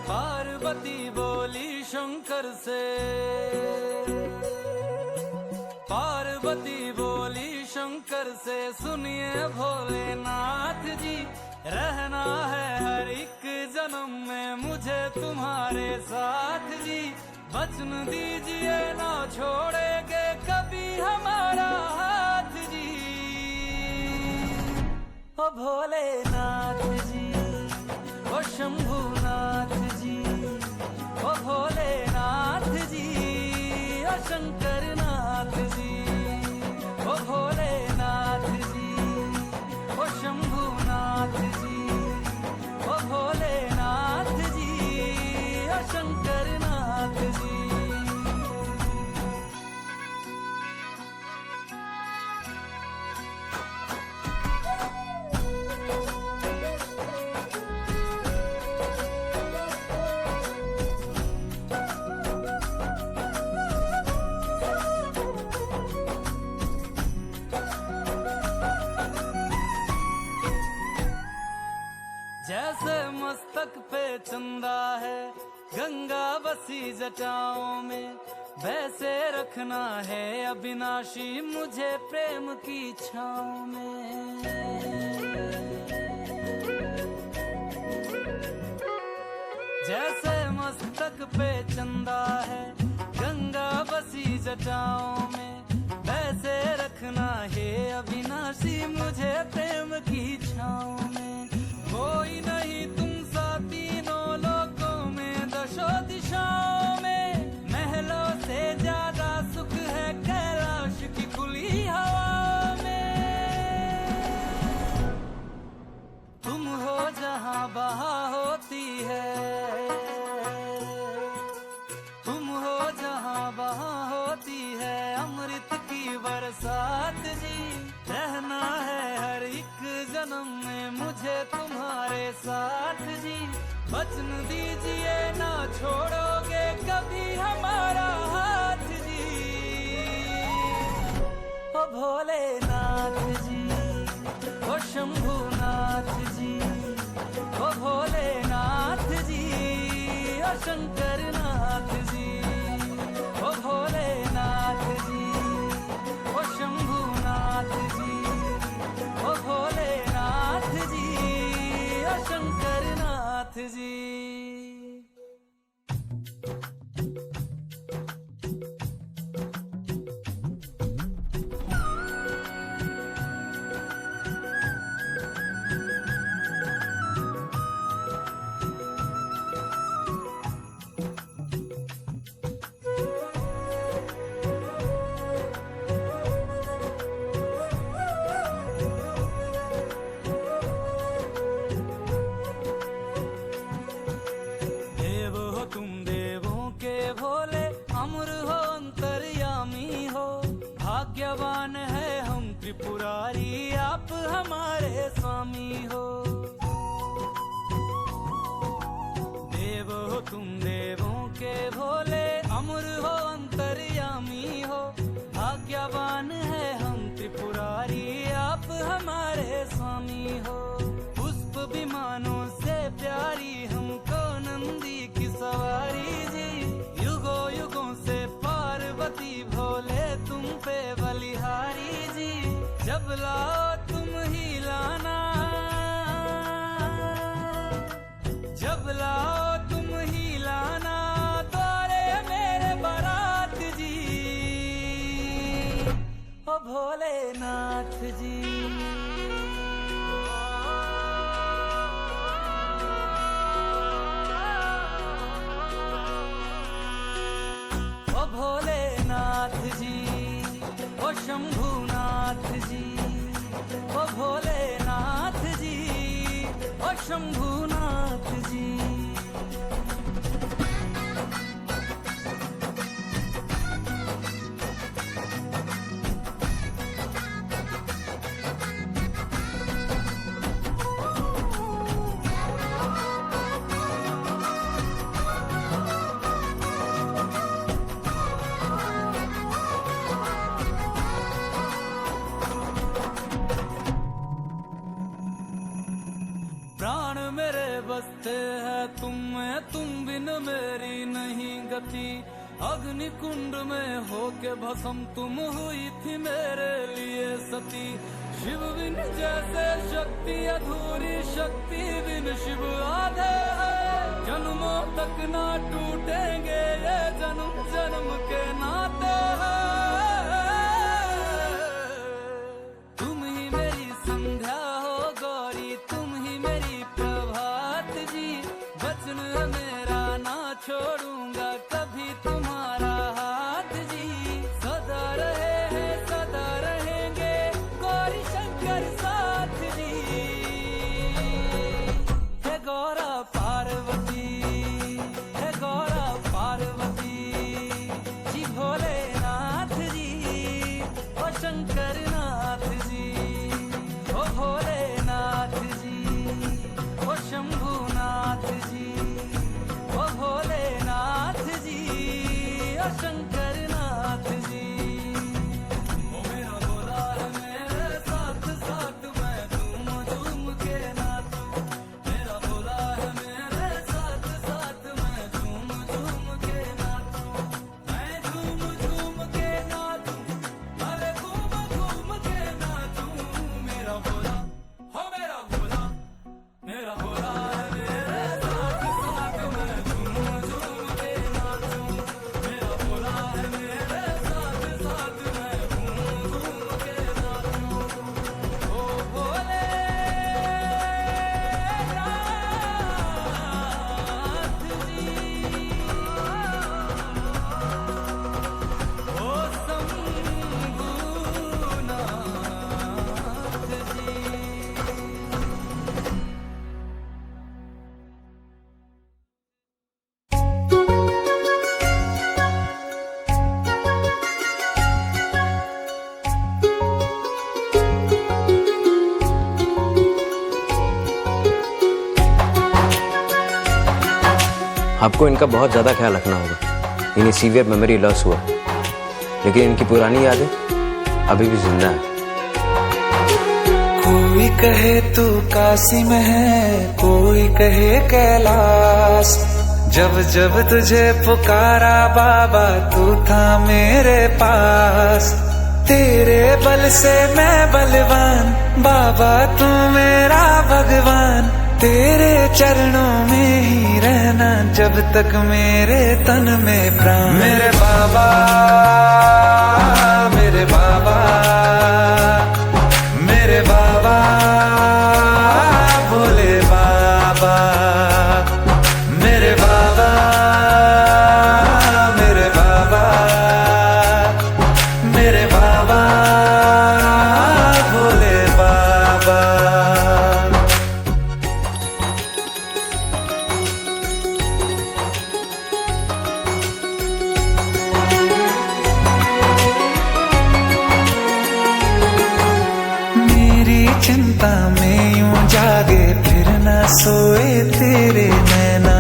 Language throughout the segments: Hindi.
पार्वती बोली शंकर से, पार्वती बोली शंकर से, सुनिए भोलेनाथ जी, रहना है हर एक जन्म में मुझे तुम्हारे साथ जी। वचन दीजिए ना छोड़ेंगे कभी हमारा हाथ जी। ओ भोलेनाथ जी, ओ शंभुनाथ जी, ओ भोलेनाथ जी, ओ शंकरनाथ जी, ओ भोलेनाथ जी, ओ शंभुनाथ जी, ओ भोलेनाथ जी, ओ शंकरनाथ जी। जैसे मस्तक पे चंदा है गंगा बसी जटाओं में, वैसे रखना है अविनाशी मुझे प्रेम की छाँव में। जैसे मस्तक पे चंदा है गंगा बसी जटाओं में, वैसे रखना है अविनाशी मुझे प्रेम की छाँव में। कोई नहीं तुम सा तीनों लोकों में, दशों दिशाओं में, महलों से ज्यादा सुख है कैलाश की खुली हवा में। तुम हो जहाँ बहा होती है, तुम हो जहाँ बहा होती है अमृत की बरसात जी। रहना है हर एक जन्म में मुझे तुम्हारे साथ जी। वचन दीजिए ना छोड़ोगे कभी हमारा हाथ जी। ओ भोलेनाथ जी, ओ शंभुनाथ जी, ओ भोलेनाथ जी, ओ शंकरनाथ जी, ओ भोलेनाथ जी, ओ शंभुनाथ जी, ओ भोलेनाथ जी, ओ शंकरनाथ जी। भाग्यवान है हम त्रिपुरारी आप हमारे स्वामी हो। देव हो तुम देवों के भोले, अमर हो अंतर्यामी हो। भाग्यवान है हम त्रिपुरारी आप हमारे स्वामी हो। पुष्प विमानों से प्यारी हमको नंदी की सवारी जी। युगों युगों से पार्वती भोले तुम पे बलिहारी जी। जब लाओ तुम ही लाना, जब लाओ तुम ही लाना द्वारे मेरे बारात जी। ओ भोलेनाथ जी, ओ भोलेनाथ जी, ओ शंभुनाथ जी, ओ भोलेनाथ जी, ओ शंभुनाथ जी। प्राण मेरे बसते हैं तुम में, तुम बिन मेरी नहीं गति। अग्नि कुंड में होके भस्म तुम हुई थी मेरे लिए सती। शिव बिन जैसे शक्ति अधूरी, शक्ति बिन शिव आधे है। जन्मों तक ना टूटेंगे ये जन्म जन्म के नाते हैं। तुम ही मेरी संध्या हो गौरी, तुम ही मेरी प्रभात जी। वचन मेरा ना छोड़ूंगा कभी तुम्हारा हाथ जी। सदा रहे हैं सदा रहेंगे गौरी शंकर साथ जी। हे गौरा पार्वती, हे गौरा पार्वती जी। भोलेनाथ जी ओ शंकर नाथ जी, ओ भोलेनाथ जी ओ शंभुनाथ जी, ओ भोलेनाथ जी ओ शंकर नाथ जी। ओ मेरा भोला है मेरे साथ साथ मैं झूम झूम के नाचूं। मेरा भोला है मेरे साथ साथ मैं झूम झूम के नाचूं। मैं झूम झूम के नाचूं, अरे घूम घूम के नाचूं। मेरा भोला हो मेरा भोला, मेरा भोला है मेरे साथ साथ मैं झूम झूम के नाचूं। मेरा भोला है मेरे साथ साथ मैं झूम झूम के नाचूं। ओ भोले नाथ जी, ओ शंभुनाथ जी। आपको इनका बहुत ज़्यादा ख्याल रखना होगा। इन्हें सीवियर मेमोरी लॉस हुआ, लेकिन इनकी पुरानी यादें अभी भी जिंदा है। कोई कहे तू काशी में है, कोई कहे कैलाश। जब जब तुझे पुकारा बाबा तू था मेरे पास। तेरे बल से मैं बलवान, बाबा तू मेरा भगवान। तेरे चरणों में ही रहना जब तक मेरे तन में प्राण। मेरे बाबा, मेरे बाबा, मेरे बाबा, भोले बाबा। मेरे बाबा, मेरे बाबा, मेरे बाबा, भोले बाबा। चिंता में यूं जागे फिर न सोए तेरे नैना।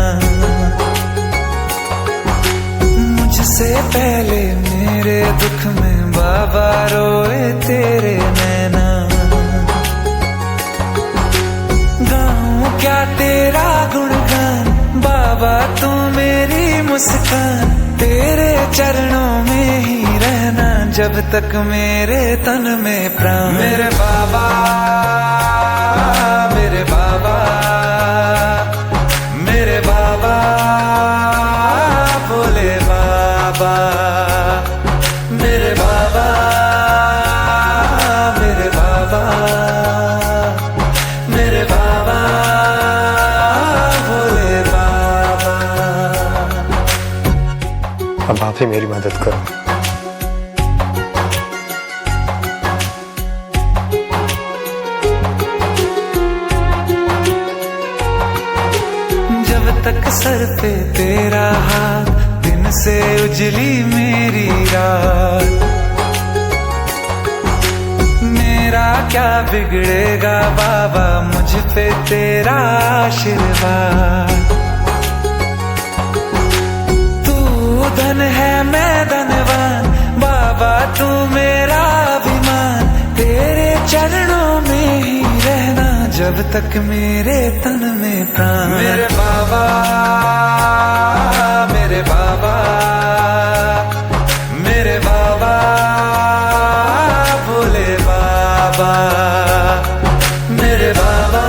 मुझसे पहले मेरे दुख में बाबा रोए तेरे नैना। गाऊं क्या तेरा गुणगान बाबा तू मेरी मुस्कान। तेरे चरणों में ही रहना जब तक मेरे तन में प्राण। मेरे बाबा, मेरे बाबा, मेरे बाबा, भोले बाबा। मेरे बाबा, मेरे बाबा, मेरे बाबा, भोले बाबा। अब आप ही मेरी मदद करो। जब तक सर पे तेरा हाथ, दिन से उजली मेरी रात। मेरा क्या बिगड़ेगा बाबा मुझ पे तेरा आशीर्वाद। तू धन है मैं धनवान बाबा तू मेरा अभिमान। तेरे चरणों में ही रहना जब तक मेरे तन में प्राण। मेरे बाबा, मेरे बाबा, मेरे बाबा, भोले बाबा, मेरे बाबा,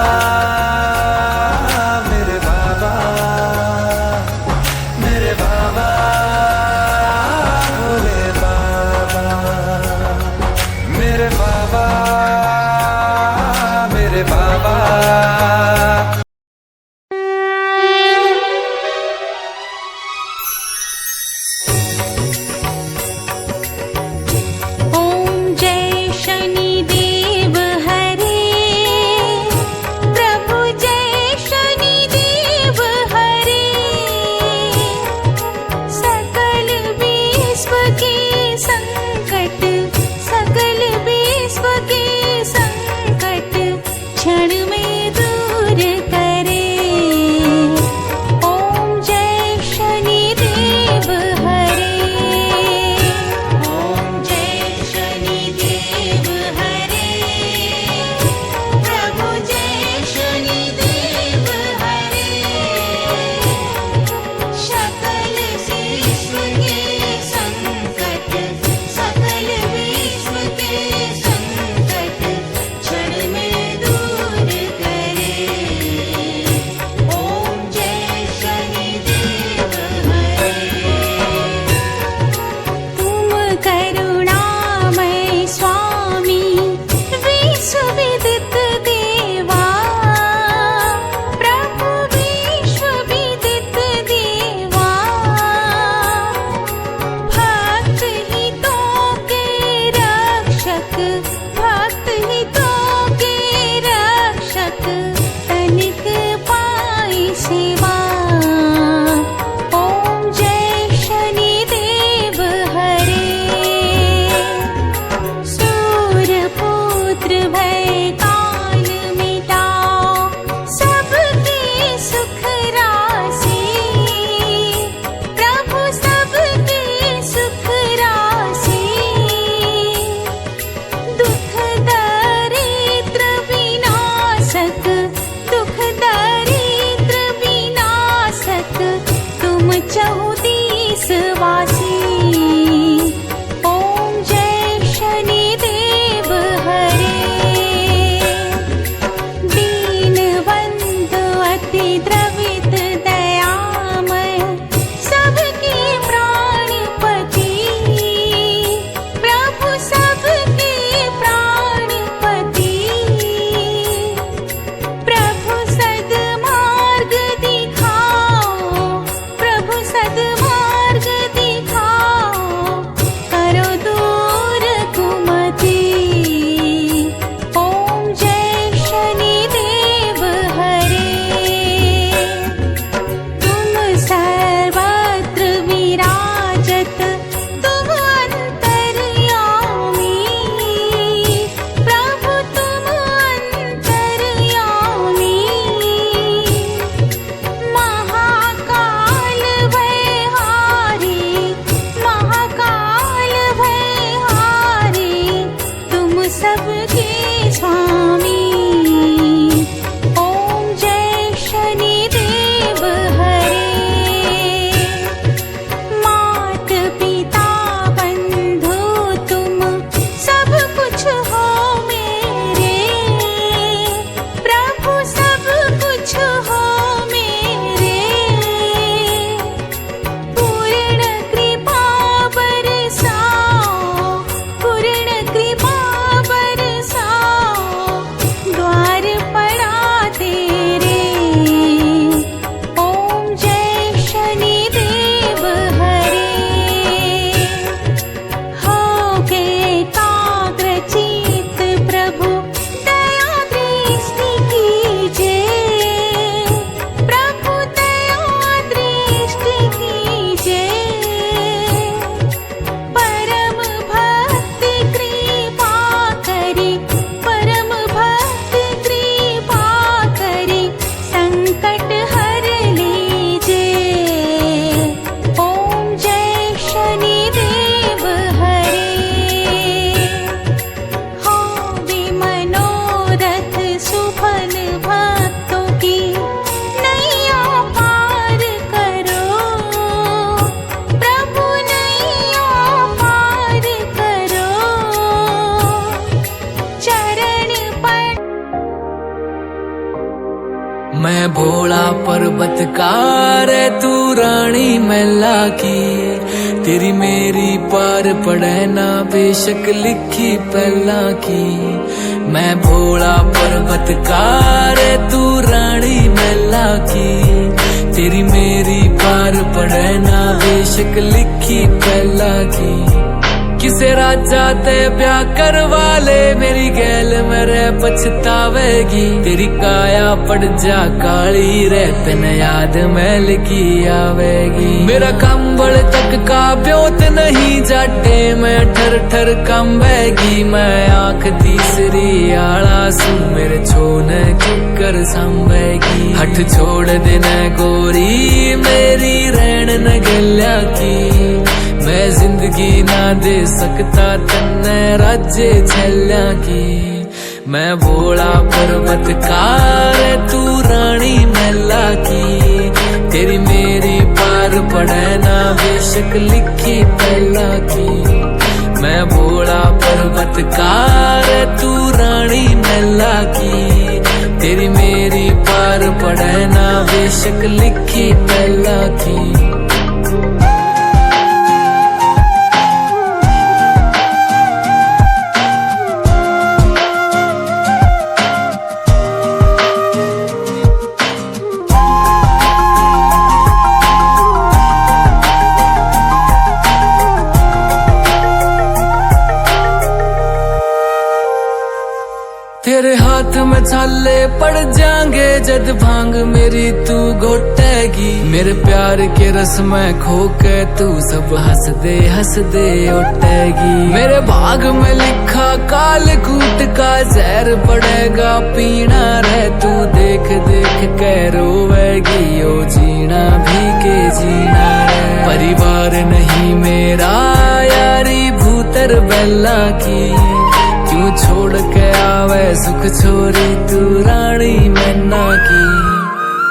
मेरे बाबा, मेरे बाबा, भोले बाबा, मेरे बाबा, मेरे बाबा। सुफल मैं भोला पर्वतकार है तू रानी मैला की, तेरी मेरी पार पड़े ना बेशक लिखी पहला की। मैं भोला पर्वतकार है तू रानी मैला की, तेरी मेरी पार पड़े ना बेशक लिखी पहला की। किसे राजा ते ब्याह करवा ले मेरी गैल मेरे पछतावेगी, तेरी काया पड़ जा काली रे तन याद मैल की आवेगी। मेरा कंबल तक का ब्योत नहीं जाटे मैं ठर ठर कंबेगी, मैं आंख तीसरी आला सू मेरे छोने किकर संभेगी। हट छोड़ देना गोरी मेरी रैन न गल्या की, मैं जिंदगी ना दे सकता तन्ने राज्य छल्या की। मैं भोला पर्वतकार तू रानी मैला की, तेरी मेरी पार पड़े ना बेशक लिखी पहला की। मैं भोला पर्वतकार तू रानी मैला की, तेरी मेरी पार पड़े ना बेशक लिखी पहला की। तेरे हाथ में छाले पड़ जाएंगे जद भांग मेरी तू घोटेगी, मेरे प्यार के रस में खो के तू सब हंस दे उठेगी। मेरे भाग में लिखा काल कूट का जहर पड़ेगा पीना रे, तू देख देख के रोवेगी ओ जीना भी के जीना रे। परिवार नहीं मेरा यारी भूतर बेला की, क्यों छोड़ के आवे सुख छोरी तू रानी मैना की।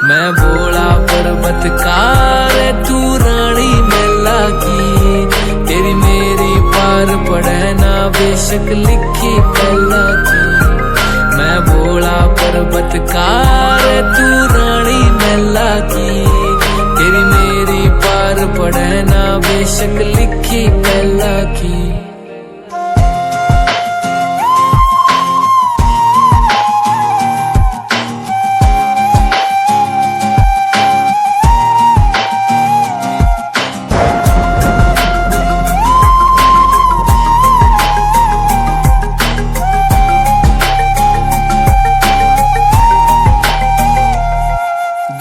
मैं भोला पर्वतकार तू रानी मैला की, तेरी मेरी पार पड़े ना बेशक लिखी पहला की। मैं भोला पर्वतकार तू रानी मैला की, तेरी मेरी पार पड़े ना बेशक लिखी पहला की।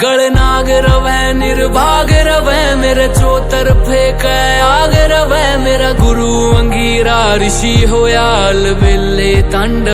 गलनाग रवै निर्भाग रवै मेरे चौतरफे कै आग रवै, मेरा गुरु अंगीरा ऋषि होया अलबेले तांडव।